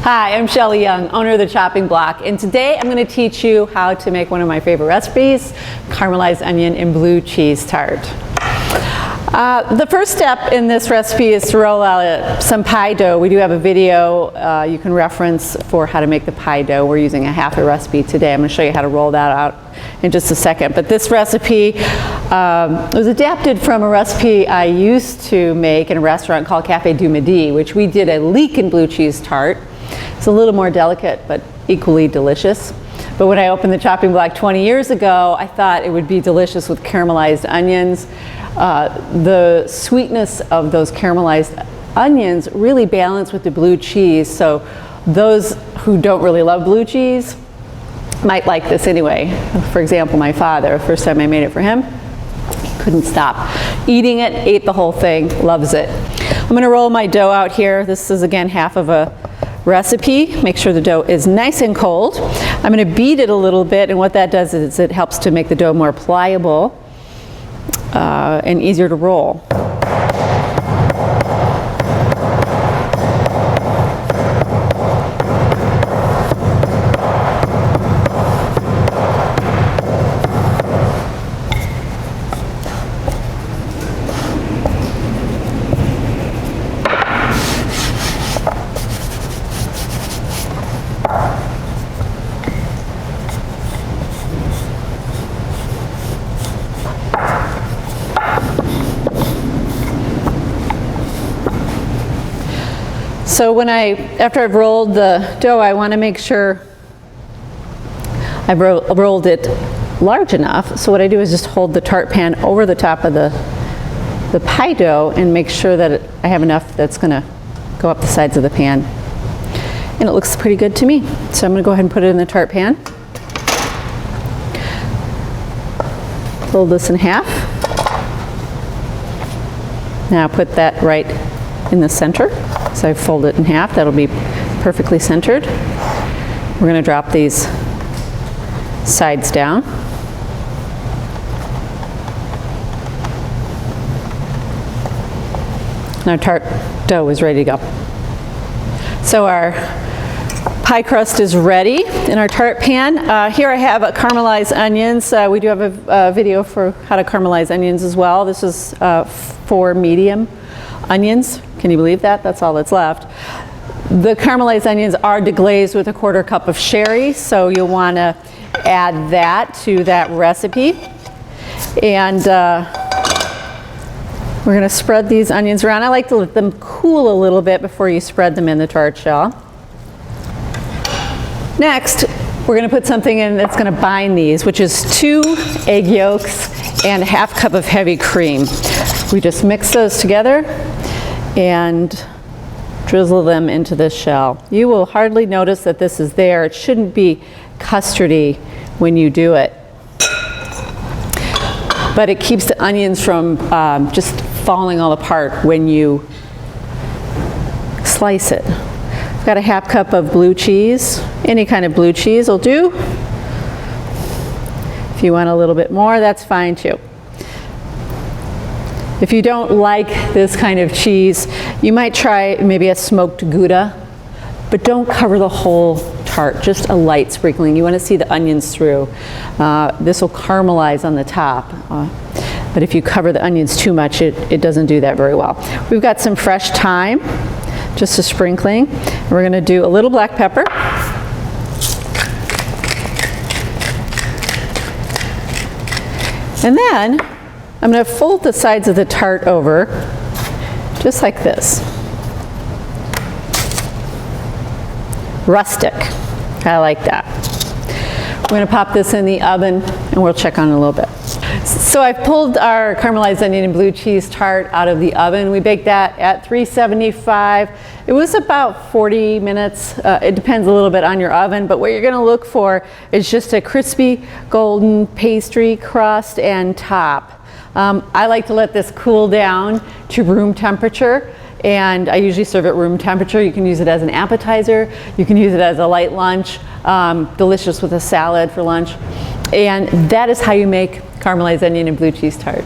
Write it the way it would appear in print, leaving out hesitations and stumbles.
Hi, I'm Shelley Young, owner of The Chopping Block, and today I'm going to teach you how to make one of my favorite recipes, caramelized onion and blue cheese tart. The first step in this recipe is to roll out some pie dough. We do have a video you can reference for how to make the pie dough. We're using a half a recipe today. I'm going to show you how to roll that out in just a second. But this recipe was adapted from a recipe I used to make in a restaurant called Café du Midi, which we did a leek and blue cheese tart. It's a little more delicate, but equally delicious. But when I opened the chopping block 20 years ago, I thought it would be delicious with caramelized onions. The sweetness of those caramelized onions really balance with the blue cheese. So those who don't really love blue cheese might like this anyway. For example, my father, the first time I made it for him, he couldn't stop eating it, ate the whole thing, loves it. I'm going to roll my dough out here. This is again half of a recipe. Make sure the dough is nice and cold. I'm going to beat it a little bit, and what that does is it helps to make the dough more pliable and easier to roll. So after I've rolled the dough, I want to make sure I've rolled it large enough. So what I do is just hold the tart pan over the top of the pie dough and make sure that I have enough that's going to go up the sides of the pan. And it looks pretty good to me. So I'm going to go ahead and put it in the tart pan. Fold this in half. Now put that right in the center. So I fold it in half. That'll be perfectly centered. We're going to drop these sides down. And our tart dough is ready to go. So our pie crust is ready in our tart pan. Here I have caramelized onions. We do have a video for how to caramelize onions as well. This is 4 medium onions. Can you believe that? That's all that's left. The caramelized onions are deglazed with 1/4 cup of sherry, so you'll want to add that to that recipe. And we're going to spread these onions around. I like to let them cool a little bit before you spread them in the tart shell. Next, we're going to put something in that's going to bind these, which is 2 egg yolks and 1/2 cup of heavy cream. We just mix those together and drizzle them into this shell. You will hardly notice that this is there. It shouldn't be custardy when you do it. But it keeps the onions from just falling all apart when you slice it. I've got a 1/2 cup of blue cheese. Any kind of blue cheese will do. If you want a little bit more, that's fine too. If you don't like this kind of cheese, you might try maybe a smoked Gouda, but don't cover the whole tart, just a light sprinkling. You want to see the onions through. This will caramelize on the top, but if you cover the onions too much, it doesn't do that very well. We've got some fresh thyme, just a sprinkling. We're going to do a little black pepper. And then I'm going to fold the sides of the tart over, just like this. Rustic. I like that. We're going to pop this in the oven, and we'll check on it in a little bit. So I've pulled our caramelized onion and blue cheese tart out of the oven. We baked that at 375. It was about 40 minutes. It depends a little bit on your oven, but what you're going to look for is just a crispy golden pastry crust and top. I like to let this cool down to room temperature, and I usually serve at room temperature. You can use it as an appetizer. You can use it as a light lunch, delicious with a salad for lunch. And that is how you make caramelized onion and blue cheese tart.